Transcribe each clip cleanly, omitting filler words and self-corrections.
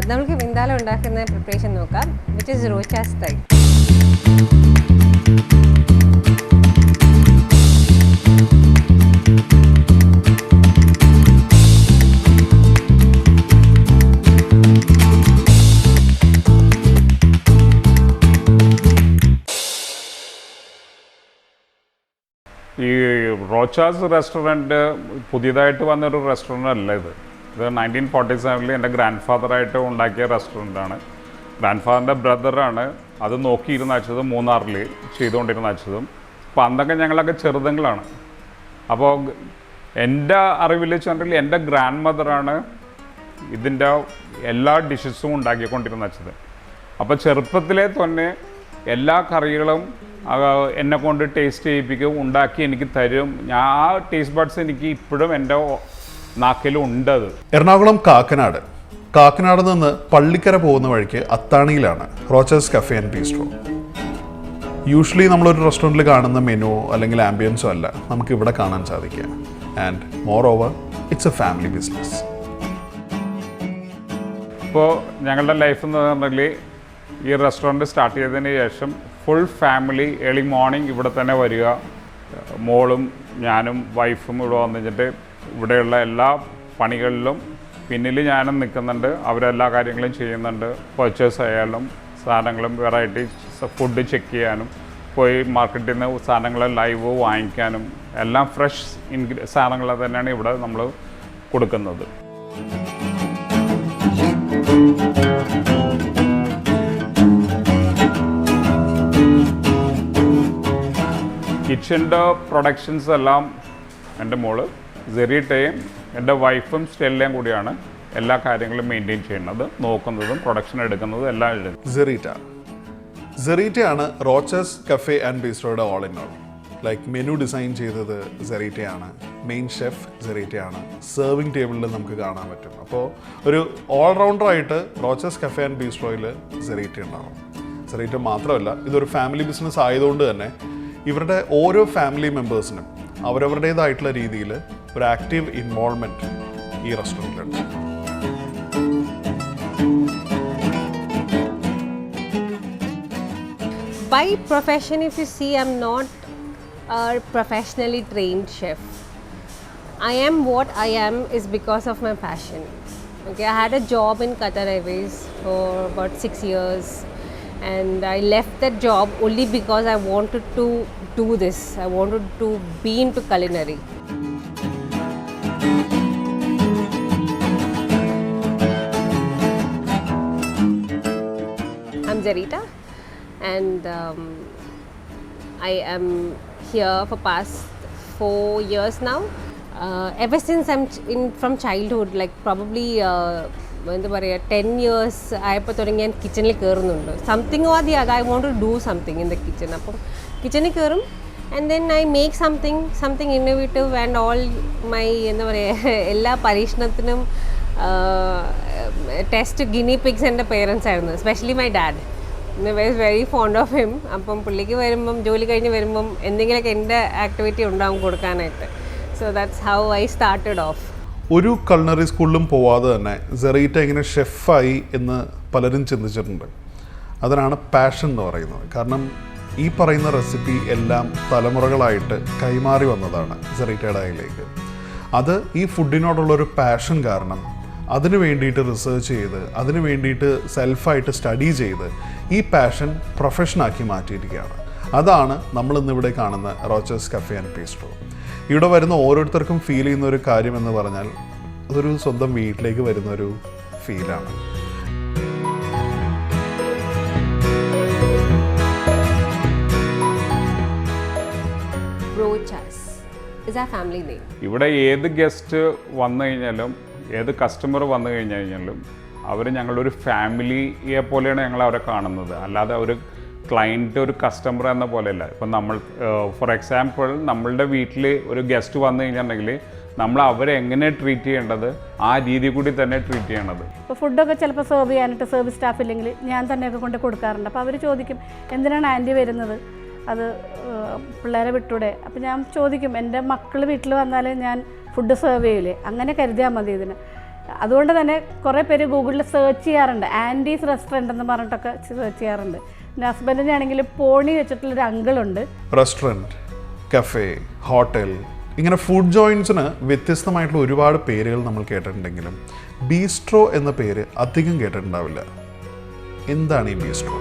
നമുക്ക് എന്തായാലും ഉണ്ടാക്കുന്ന പ്രിപ്പറേഷൻ നോക്കാം, വിച്ച് ഇസ് റോച്ചാസ് തൈ. ഈ റോച്ചാസ് റെസ്റ്റോറൻറ്റ് പുതിയതായിട്ട് വന്നൊരു റെസ്റ്റോറൻ്റ് അല്ല ഇത്. ഇത് 1947 എൻ്റെ ഗ്രാൻഡ് ഫാദറായിട്ട് ഉണ്ടാക്കിയ റെസ്റ്റോറൻ്റാണ്. ഗ്രാൻഡ് ഫാദറിൻ്റെ ബ്രദറാണ് അത് നോക്കിയിരുന്ന അച്ഛതും മൂന്നാറിൽ ചെയ്തുകൊണ്ടിരുന്ന അച്ഛതും. അപ്പോൾ അന്നൊക്കെ ഞങ്ങളൊക്കെ ചെറുതങ്ങളാണ്. അപ്പോൾ എൻ്റെ അറിവിൽ വെച്ചിട്ടുണ്ടെങ്കിൽ എൻ്റെ ഗ്രാൻഡ് മദറാണ് ഇതിൻ്റെ എല്ലാ ഡിഷസും ഉണ്ടാക്കിക്കൊണ്ടിരുന്ന അച്ഛത്. അപ്പോൾ ചെറുപ്പത്തിലെ തന്നെ എല്ലാ കറികളും എന്നെ കൊണ്ട് ടേസ്റ്റ് ചെയ്യിപ്പിക്കും, ഉണ്ടാക്കി എനിക്ക് തരും. ആ ടേസ്റ്റ് ബഡ്സ് എനിക്ക് ഇപ്പോഴും എൻ്റെ നാക്കിലുണ്ടത്. എറണാകുളം കാക്കനാട് നിന്ന് പള്ളിക്കര പോകുന്ന വഴിക്ക് അത്താണിയിലാണ് റോച്ചാസ് കഫേ ആൻഡ് ബീസ്ട്രോ. യൂഷ്വലി നമ്മളൊരു റെസ്റ്റോറൻറ്റിൽ കാണുന്ന മെനു അല്ലെങ്കിൽ ആംബിയൻസോ അല്ല നമുക്ക് ഇവിടെ കാണാൻ സാധിക്കുക. And more over it's A family business. ഇപ്പോൾ ഞങ്ങളുടെ ലൈഫ് എന്ന് പറഞ്ഞാൽ ഈ റെസ്റ്റോറൻറ്റ് സ്റ്റാർട്ട് ചെയ്തതിന് ശേഷം ഫുൾ ഫാമിലി ഏർലി മോർണിംഗ് ഇവിടെ തന്നെ വരിക. മോളും ഞാനും വൈഫും ഇവിടെ വന്നിട്ട് ഇവിടെയുള്ള എല്ലാ പണികളിലും പിന്നിൽ ഞാനും നിൽക്കുന്നുണ്ട്. അവരെല്ലാ കാര്യങ്ങളും ചെയ്യുന്നുണ്ട്. പർച്ചേസ് ആയാലും സാധനങ്ങളും വെറൈറ്റി ഫുഡ് ചെക്ക് ചെയ്യാനും പോയി മാർക്കറ്റിൽ നിന്ന് സാധനങ്ങൾ ലൈവ് വാങ്ങിക്കാനും എല്ലാം ഫ്രഷ് സാധനങ്ങൾ തന്നെയാണ് ഇവിടെ നമ്മൾ കൊടുക്കുന്നത്. കിച്ചൻ്റെ പ്രൊഡക്ഷൻസ് എല്ലാം എൻ്റെ മോള് സെറീറ്റയും എൻ്റെ വൈഫും സ്റ്റെല്ലയും കൂടിയാണ് എല്ലാ കാര്യങ്ങളും മെയിൻറ്റെയിൻ ചെയ്യുന്നത്, നോക്കുന്നതും പ്രൊഡക്ഷൻ എടുക്കുന്നതും എല്ലാം എടുക്കുന്നത്. സെറീറ്റയാണ് റോച്ചാസ് കഫേ ആൻഡ് ബീസ്ട്രോയുടെ all in all. Like menu design ചെയ്തത് സെറീറ്റയാണ്, മെയിൻ ഷെഫ് സെറീറ്റയാണ്, സെർവിങ് ടേബിളിൽ നമുക്ക് കാണാൻ പറ്റും. അപ്പോൾ ഒരു ഓൾറൗണ്ടറായിട്ട് റോച്ചാസ് കഫേ ആൻഡ് ബീസ്ട്രോയിൽ സെറീറ്റ ഉണ്ടാവും. സെറീറ്റ മാത്രമല്ല, ഇതൊരു ഫാമിലി ബിസിനസ് ആയതുകൊണ്ട് തന്നെ ഇവരുടെ ഓരോ ഫാമിലി മെമ്പേഴ്സിനും അവരവരുടേതായിട്ടുള്ള രീതിയിൽ ഒരു ആക്റ്റീവ് ഇൻവോൾവ്മെൻറ്റ് ഈ റെസ്റ്റോറൻറ്റിലുണ്ട്. By profession, if you see, I'm not a professionally trained chef. I am what I am is because of my passion. Okay, I had a job in Qatar Airways for about 6 years. And I left that job only because I wanted to do this. I wanted to be into culinary. I'm Zarita, and I am here for past 4 years now. Ever since I'm from childhood, like probably എന്താ പറയുക 10 years ആയപ്പോൾ തുടങ്ങി ഞാൻ കിച്ചണിൽ കയറുന്നുണ്ട്. Something or the other I want to do something in the kitchen. അപ്പം കിച്ചണിൽ കയറും and then I make something innovative and all my എന്താ പറയുക എല്ലാ പരീക്ഷണത്തിനും ടെസ്റ്റ് ഗിനി പിഗ്സ് എൻ്റെ പേരൻസ് ആയിരുന്നു. Especially my dad was very fond of him. അപ്പം പുള്ളിക്ക് വരുമ്പം ജോലി കഴിഞ്ഞ് വരുമ്പം എന്തെങ്കിലുമൊക്കെ എൻ്റെ ആക്ടിവിറ്റി ഉണ്ടാവും കൊടുക്കാനായിട്ട്. So that's how I started off. ഒരു കൾണറി സ്കൂളിലും പോവാതെ തന്നെ സെറീറ്റ ഇങ്ങനെ ഷെഫായി എന്ന് പലരും ചിന്തിച്ചിട്ടുണ്ട്. അതിനാണ് പാഷൻ എന്ന് പറയുന്നത്. കാരണം ഈ പറയുന്ന റെസിപ്പി എല്ലാം തലമുറകളായിട്ട് കൈമാറി വന്നതാണ് സെറീറ്റയുടെ കയ്യിലേക്ക്. അത് ഈ ഫുഡിനോടുള്ളൊരു പാഷൻ കാരണം അതിന് വേണ്ടിയിട്ട് റിസർച്ച് ചെയ്ത് അതിന് വേണ്ടിയിട്ട് സെൽഫായിട്ട് സ്റ്റഡി ചെയ്ത് ഈ പാഷൻ പ്രൊഫഷനാക്കി മാറ്റിയിരിക്കുകയാണ്. അതാണ് നമ്മളിന്നിവിടെ കാണുന്ന റോച്ചാസ് കഫേ ആൻഡ് ബീസ്ട്രോ. ഇവിടെ വരുന്ന ഓരോരുത്തർക്കും ഫീൽ ചെയ്യുന്ന ഒരു കാര്യം എന്ന് പറഞ്ഞാൽ അതൊരു സ്വന്തം വീട്ടിലേക്ക് വരുന്ന ഒരു ഫീലാണ്. Rochas is our family name. ഇവിടെ ഏത് ഗസ്റ്റ് വന്നു കഴിഞ്ഞാലും ഏത് കസ്റ്റമർ വന്നു കഴിഞ്ഞാലും അവർ ഞങ്ങളൊരു ഫാമിലിയെ പോലെയാണ് ഞങ്ങൾ അവരെ കാണുന്നത്. അല്ലാതെ ഒരു ക്ലയൻറ്റ് ഒരു കസ്റ്റമർ എന്ന പോലെയല്ല. ഇപ്പം നമ്മൾ ഫോർ എക്സാമ്പിൾ നമ്മളുടെ വീട്ടിൽ ഒരു ഗസ്റ്റ് വന്നു കഴിഞ്ഞിട്ടുണ്ടെങ്കിൽ നമ്മൾ അവരെ എങ്ങനെ ട്രീറ്റ് ചെയ്യേണ്ടത് ആ രീതി കൂടി തന്നെ ട്രീറ്റ് ചെയ്യണത്. ഇപ്പോൾ ഫുഡൊക്കെ ചിലപ്പോൾ സെർവ് ചെയ്യാനായിട്ട് സർവീസ് സ്റ്റാഫ് ഇല്ലെങ്കിൽ ഞാൻ തന്നെയൊക്കെ കൊണ്ട് കൊടുക്കാറുണ്ട്. അപ്പോൾ അവർ ചോദിക്കും എന്തിനാണ് ആൻറ്റി വരുന്നത്, അത് പിള്ളേരെ വിട്ടൂടെ. അപ്പോൾ ഞാൻ ചോദിക്കും എൻ്റെ മക്കൾ വീട്ടിൽ വന്നാൽ ഞാൻ ഫുഡ് സെർവ് ചെയ്യില്ലേ, അങ്ങനെ കരുതിയാൽ മതി ഇതിന്. അതുകൊണ്ട് തന്നെ കുറേ പേര് ഗൂഗിളിൽ സെർച്ച് ചെയ്യാറുണ്ട്, ആൻറ്റീസ് റെസ്റ്റോറൻറ്റ് എന്ന് പറഞ്ഞിട്ടൊക്കെ സെർച്ച് ചെയ്യാറുണ്ട്. എൻ്റെ ഹസ്ബൻഡിൻ്റെ ആണെങ്കിൽ പോണി വെച്ചിട്ടുള്ളൊരു അങ്കിളുണ്ട്. റെസ്റ്റോറൻറ്റ്, കഫേ, ഹോട്ടൽ, ഇങ്ങനെ ഫുഡ് ജോയിൻസിന് വ്യത്യസ്തമായിട്ടുള്ള ഒരുപാട് പേരുകൾ നമ്മൾ കേട്ടിട്ടുണ്ടെങ്കിലും ബീസ്ട്രോ എന്ന പേര് അധികം കേട്ടിട്ടുണ്ടാവില്ല. എന്താണ് ഈ ബീസ്ട്രോ?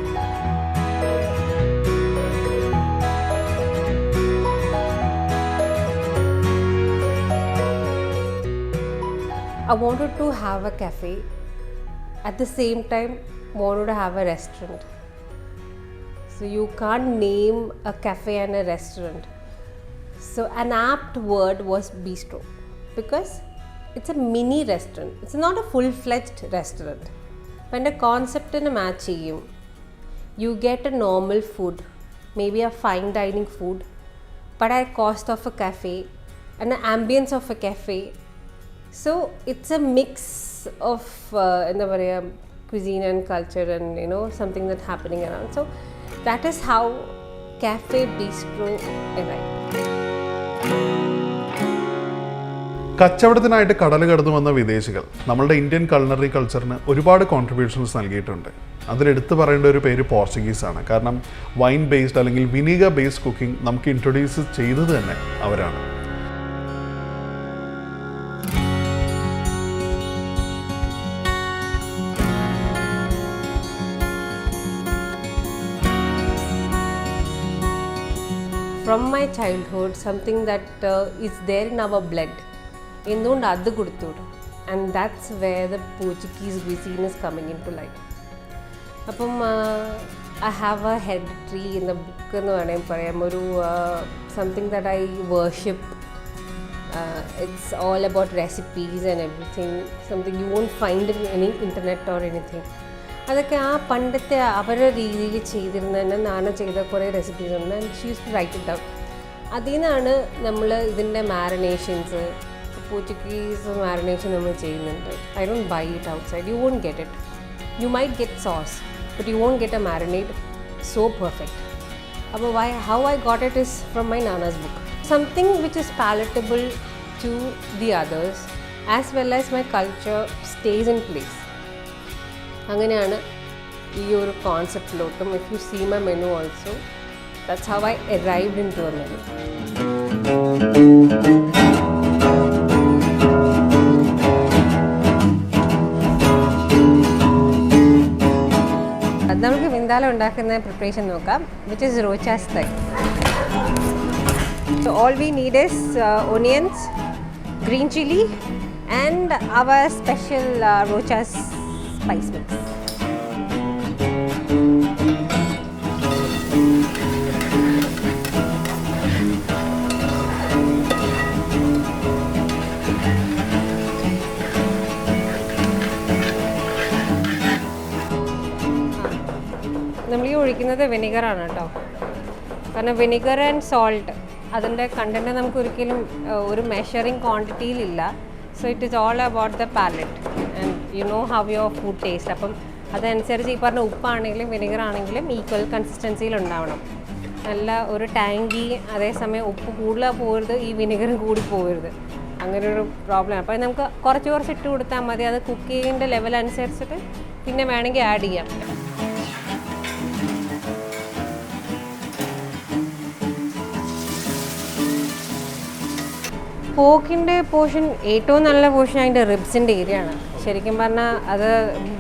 I wanted to have a cafe, at the same time wanted to have a restaurant. So you can't name a cafe and a restaurant. So an apt word was bistro, because it's a mini restaurant. It's not a full-fledged restaurant. When the concept in a match you get a normal food, maybe a fine dining food, but at cost of a cafe and the ambience of a cafe. So it's a mix of cuisine and culture and something that's happening around. So that is how Cafe Bistro arrived. കച്ചവടത്തിനായിട്ട് കടൽ കടന്നു വന്ന വിദേശികൾ നമ്മളുടെ Indian culinary കൾച്ചറിന് ഒരുപാട് contributions നൽകിയിട്ടുണ്ട്. അതിലെടുത്ത് പറയേണ്ട ഒരു പേര് പോർച്ചുഗീസാണ്. കാരണം വൈൻ ബേസ്ഡ് അല്ലെങ്കിൽ വിനീഗർ ബേസ്ഡ് കുക്കിംഗ് നമുക്ക് ഇൻട്രൊഡ്യൂസ് ചെയ്തത് തന്നെ അവരാണ്. From my childhood, something that is there in our blood. എന്തുകൊണ്ട് അത് കൊടുത്തുവിടും? And that's where the Portuguese cuisine is coming into life. അപ്പം I have a hereditary in the book എന്ന് വേണമെങ്കിൽ പറയാം. ഒരു something that I worship. It's all about recipes and everything. Something you won't find in any internet or anything. അതൊക്കെ ആ പണ്ടത്തെ അവരുടെ രീതിയിൽ ചെയ്തിരുന്ന തന്നെ നാണ ചെയ്ത കുറേ റെസിപ്പീസ് ഉണ്ട്. And she use to write it down. അതിൽ നിന്നാണ് നമ്മൾ ഇതിൻ്റെ മാരിനേഷൻസ്, പോർച്ചുഗീസ് മാരിനേഷൻ നമ്മൾ ചെയ്യുന്നുണ്ട്. I don't buy it outside. You won't get it. You might get sauce, but you won't get a marinate so perfect. അപ്പോൾ how I got it is from my nana's book. Something which is palatable to the others as well as my culture stays in place. അങ്ങനെയാണ് ഈ ഒരു കോൺസെപ്റ്റിലോട്ടും. If you see my menu also, that's how I arrived in to a menu. നമുക്ക് വിന്താല ഉണ്ടാക്കുന്ന preparation നോക്കാം, which is റോച്ചാസ് തൈ. So all we need is onions, green chili and our special Rochas spice mix. നമ്മൾ ഈ ഒഴിക്കുന്നത് വിനെഗറാണ് കേട്ടോ. കാരണം വിനെഗർ ആൻഡ് സോൾട്ട് അതിൻ്റെ കണ്ടൻറ്റ് നമുക്ക് ഒരിക്കലും ഒരു മെഷറിങ് ക്വാണ്ടിറ്റിയിലില്ല. So it is all about the palate and you know how your food taste. അപ്പം അതനുസരിച്ച് ഈ പറഞ്ഞ ഉപ്പാണെങ്കിലും വിനെഗർ ആണെങ്കിലും ഈക്വൽ കൺസിസ്റ്റൻസിയിൽ ഉണ്ടാവണം. നല്ല ഒരു ടാങ്കി, അതേസമയം ഉപ്പ് കൂടുതൽ പോകരുത്, ഈ വിനെഗറും കൂടി പോകരുത്. അങ്ങനെ ഒരു പ്രോബ്ലം. അപ്പോൾ നമുക്ക് കുറച്ച് കുറച്ച് ഇട്ട് കൊടുത്താൽ മതി. അത് കുക്കിങ്ങിൻ്റെ ലെവൽ അനുസരിച്ചിട്ട് പിന്നെ വേണമെങ്കിൽ ആഡ് ചെയ്യാം. പോക്കിൻ്റെ പോർഷൻ ഏറ്റവും നല്ല പോർഷൻ അതിൻ്റെ റിബ്സിൻ്റെ ഏരിയ ആണ്. ശരിക്കും പറഞ്ഞാൽ അത്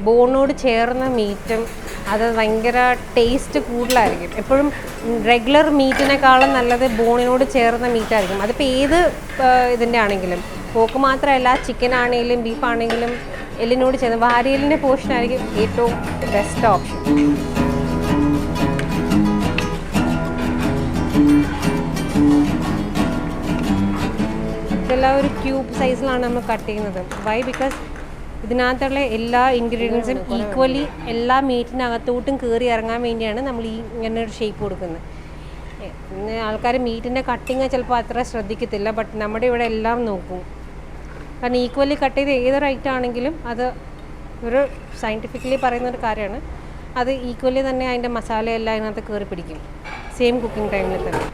ബോണോട് ചേർന്ന മീറ്റും അത് ഭയങ്കര ടേസ്റ്റ് കൂടുതലായിരിക്കും. എപ്പോഴും റെഗുലർ മീറ്റിനേക്കാളും നല്ലത് ബോണിനോട് ചേർന്ന മീറ്റായിരിക്കും. അതിപ്പോൾ ഏത് ഇതിൻ്റെ ആണെങ്കിലും, പോക്ക് മാത്രമല്ല, ചിക്കൻ ആണെങ്കിലും ബീഫ് ആണെങ്കിലും എല്ലിനോട് ചേർന്ന് വാരിയലിൻ്റെ പോർഷനായിരിക്കും ഏറ്റവും ബെസ്റ്റ് ഓപ്ഷൻ. ഇതെല്ലാം ഒരു ക്യൂബ് സൈസിലാണ് നമ്മൾ കട്ട് ചെയ്യുന്നത്. വൈ? ബിക്കോസ് ഇതിനകത്തുള്ള എല്ലാ ഇൻഗ്രീഡിയൻസും ഈക്വലി എല്ലാ മീറ്റിനകത്തോട്ടും കയറി ഇറങ്ങാൻ വേണ്ടിയാണ് നമ്മൾ ഈ ഇങ്ങനെ ഒരു ഷേപ്പ് കൊടുക്കുന്നത്. പിന്നെ ആൾക്കാർ മീറ്റിൻ്റെ കട്ടിങ് ചിലപ്പോൾ അത്ര ശ്രദ്ധിക്കത്തില്ല, ബട്ട് നമ്മുടെ ഇവിടെ എല്ലാം നോക്കും. കാരണം ഈക്വലി കട്ട് ചെയ്ത് ഏതൊരു ഐറ്റം ആണെങ്കിലും അത് ഒരു സയൻറ്റിഫിക്കലി പറയുന്നൊരു കാര്യമാണ്. അത് ഈക്വലി തന്നെ അതിൻ്റെ മസാലയെല്ലാം അതിനകത്ത് കയറി പിടിക്കും സെയിം കുക്കിംഗ് ടൈമിൽ തന്നെ.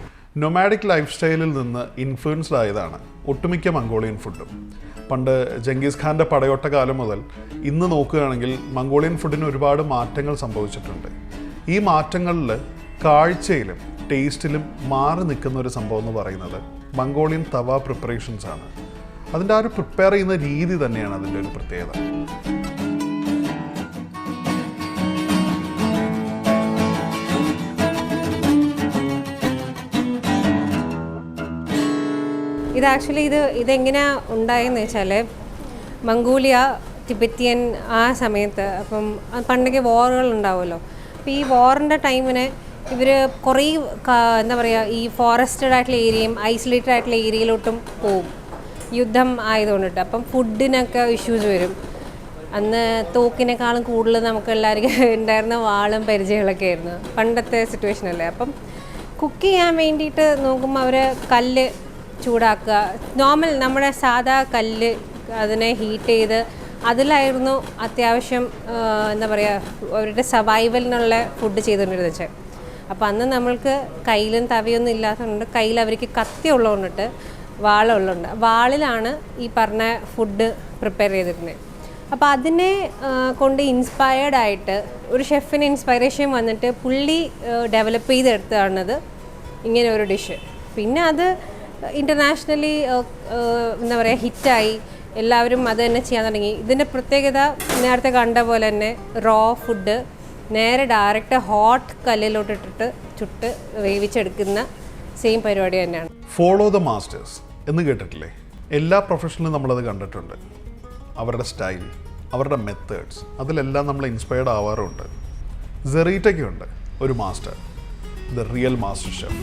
നൊമാഡിക് ലൈഫ് സ്റ്റൈലിൽ നിന്ന് ഇൻഫ്ലുവൻസ്ഡ് ആയതാണ് ഒട്ടുമിക്ക മംഗോളിയൻ ഫുഡും. പണ്ട് ജംഗീസ് ഖാൻ്റെ പടയോട്ട കാലം മുതൽ ഇന്ന് നോക്കുകയാണെങ്കിൽ മംഗോളിയൻ ഫുഡിന് ഒരുപാട് മാറ്റങ്ങൾ സംഭവിച്ചിട്ടുണ്ട്. ഈ മാറ്റങ്ങളിൽ കാഴ്ചയിലും ടേസ്റ്റിലും മാറി നിൽക്കുന്ന ഒരു സംഭവം എന്ന് പറയുന്നത് മംഗോളിയൻ തവ പ്രിപ്പറേഷൻസ് ആണ്. അതിൻ്റെ ആ ഒരു പ്രിപ്പയർ ചെയ്യുന്ന രീതി തന്നെയാണ് അതിൻ്റെ ഒരു പ്രത്യേകത. ഇത് ആക്ച്വലി ഇതെങ്ങനെയാണ് ഉണ്ടായെന്ന് വെച്ചാൽ മംഗോളിയ ടിബറ്റിയൻ ആ സമയത്ത് അപ്പം പണ്ടൊക്കെ വാറുകൾ ഉണ്ടാവുമല്ലോ. അപ്പോൾ ഈ വാറിൻ്റെ ടൈമിന് ഇവർ കുറേ എന്താ പറയുക ഈ ഫോറസ്റ്റഡ് ആയിട്ടുള്ള ഏരിയയും ഐസൊലേറ്റഡ് ആയിട്ടുള്ള ഏരിയയിലോട്ടും പോവും യുദ്ധം ആയതുകൊണ്ടിട്ട്. അപ്പം ഫുഡിനൊക്കെ ഇഷ്യൂസ് വരും. അന്ന് തോക്കിനേക്കാളും കൂടുതൽ നമുക്ക് എല്ലാവർക്കും ഉണ്ടായിരുന്ന വാളും പരിചയങ്ങളൊക്കെ ആയിരുന്നു പണ്ടത്തെ സിറ്റുവേഷനല്ലേ. അപ്പം കുക്ക് ചെയ്യാൻ വേണ്ടിയിട്ട് നോക്കുമ്പോൾ അവർ കല്ല് ചൂടാക്കുക, നോർമൽ നമ്മുടെ സാധാ കല്ല് അതിനെ ഹീറ്റ് ചെയ്ത് അതിലായിരുന്നു അത്യാവശ്യം എന്താ പറയുക അവരുടെ സർവൈവലിനുള്ള ഫുഡ് ചെയ്തുകൊണ്ടിരുന്നത് വെച്ചാൽ. അപ്പോൾ അന്ന് നമ്മൾക്ക് കയ്യിലും തവയൊന്നും ഇല്ലാത്തതുകൊണ്ട് കയ്യിൽ അവർക്ക് കത്തി ഉള്ളതുകൊണ്ടിട്ട് വാളുള്ളതുകൊണ്ട് വാളിലാണ് ഈ പറഞ്ഞ ഫുഡ് പ്രിപ്പയർ ചെയ്തിരുന്നത്. അപ്പോൾ അതിനെ കൊണ്ട് ഇൻസ്പയർഡ് ആയിട്ട് ഒരു ഷെഫിന് ഇൻസ്പൈറേഷൻ വന്നിട്ട് പുള്ളി ഡെവലപ്പ് ചെയ്തെടുത്തതാണത് ഇങ്ങനെ ഒരു ഡിഷ്. പിന്നെ അത് ഇൻ്റർനാഷണലി എന്താ പറയുക ഹിറ്റായി, എല്ലാവരും അത് തന്നെ ചെയ്യാൻ തുടങ്ങി. ഇതിൻ്റെ പ്രത്യേകത നേരത്തെ കണ്ട പോലെ തന്നെ റോ ഫുഡ് നേരെ ഡയറക്റ്റ് ഹോട്ട് കല്ലിലോട്ടിട്ടിട്ട് ചുട്ട് വേവിച്ചെടുക്കുന്ന സെയിം പരിപാടി തന്നെയാണ്. ഫോളോ ദ മാസ്റ്റേഴ്സ് എന്ന് കേട്ടിട്ടില്ലേ? എല്ലാ പ്രൊഫഷനിലും നമ്മളത് കണ്ടിട്ടുണ്ട്. അവരുടെ സ്റ്റൈൽ, അവരുടെ മെത്തേഡ്സ്, അതിലെല്ലാം നമ്മൾ ഇൻസ്പയർഡ് ആവാറുണ്ട്. സെറീറ്റയ്ക്കുണ്ട് ഒരു master, the real master chef.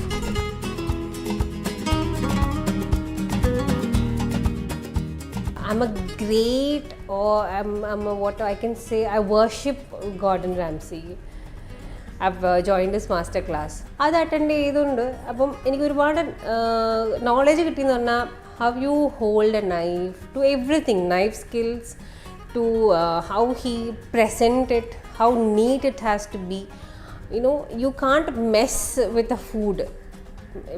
I'm a great, or I'm a, what I can say, I worship Gordon Ramsay. I've joined his master class. അത് അറ്റൻഡ് ചെയ്തുകൊണ്ട് അപ്പം എനിക്ക് ഒരുപാട് നോളേജ് കിട്ടിയെന്ന് പറഞ്ഞാൽ how you hold a knife, to everything, knife skills, to how he present it, how neat it has to be. You know, you can't mess with the food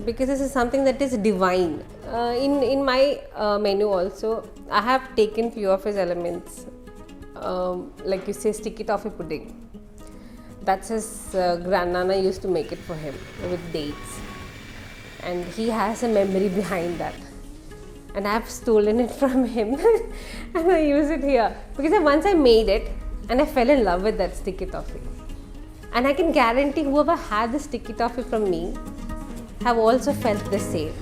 because this is something that is divine. In my menu also, I have taken few of his elements, like you say, sticky toffee pudding. That's his grandnana used to make it for him with dates, and he has a memory behind that. And I've stolen it from him and I use it here because once I made it and I fell in love with that sticky toffee. And I can guarantee whoever had the sticky toffee from me have also felt the same.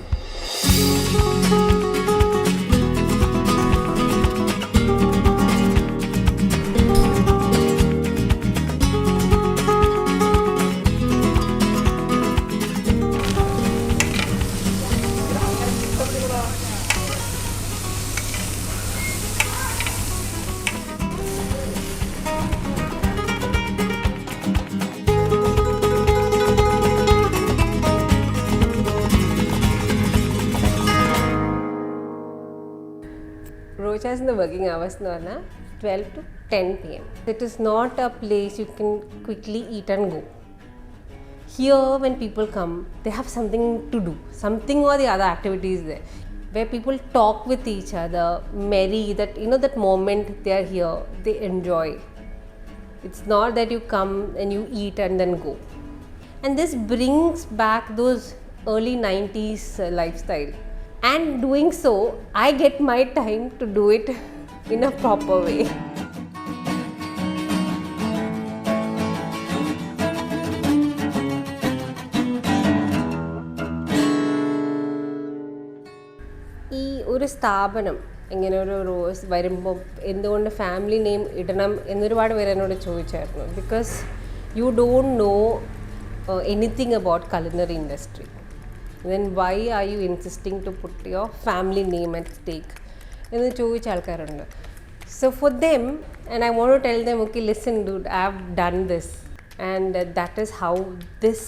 Rocha's in the working hours 12 to 10 p.m. It is not a place you can quickly eat and go. Here when people come, they have something to do, something or the other activities there, where people talk with each other, merry, that you know that moment they are here, they enjoy. It's not that you come and you eat and then go. And this brings back those early 90s lifestyle. And doing so, I get my time to do it in a proper way. ഈ ഒരു സ്ഥാപനം ഇങ്ങനെ ഒരു rose വരുമ്പോൾ എന്തുകൊണ്ട് family name ഇടണം എന്നൊരുപാട് പേര് എന്നോട് ചോദിച്ചായിരുന്നു. Because you don't know anything about culinary industry. Then why are you insisting to put your family name at stake? എന്ന് ചോദിച്ച ആൾക്കാരുണ്ട്. So for them, and I want to tell them, okay, listen dude, I have done this, and that is how this,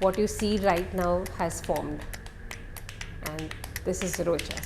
what you see right now, has formed, and this is Rocha's.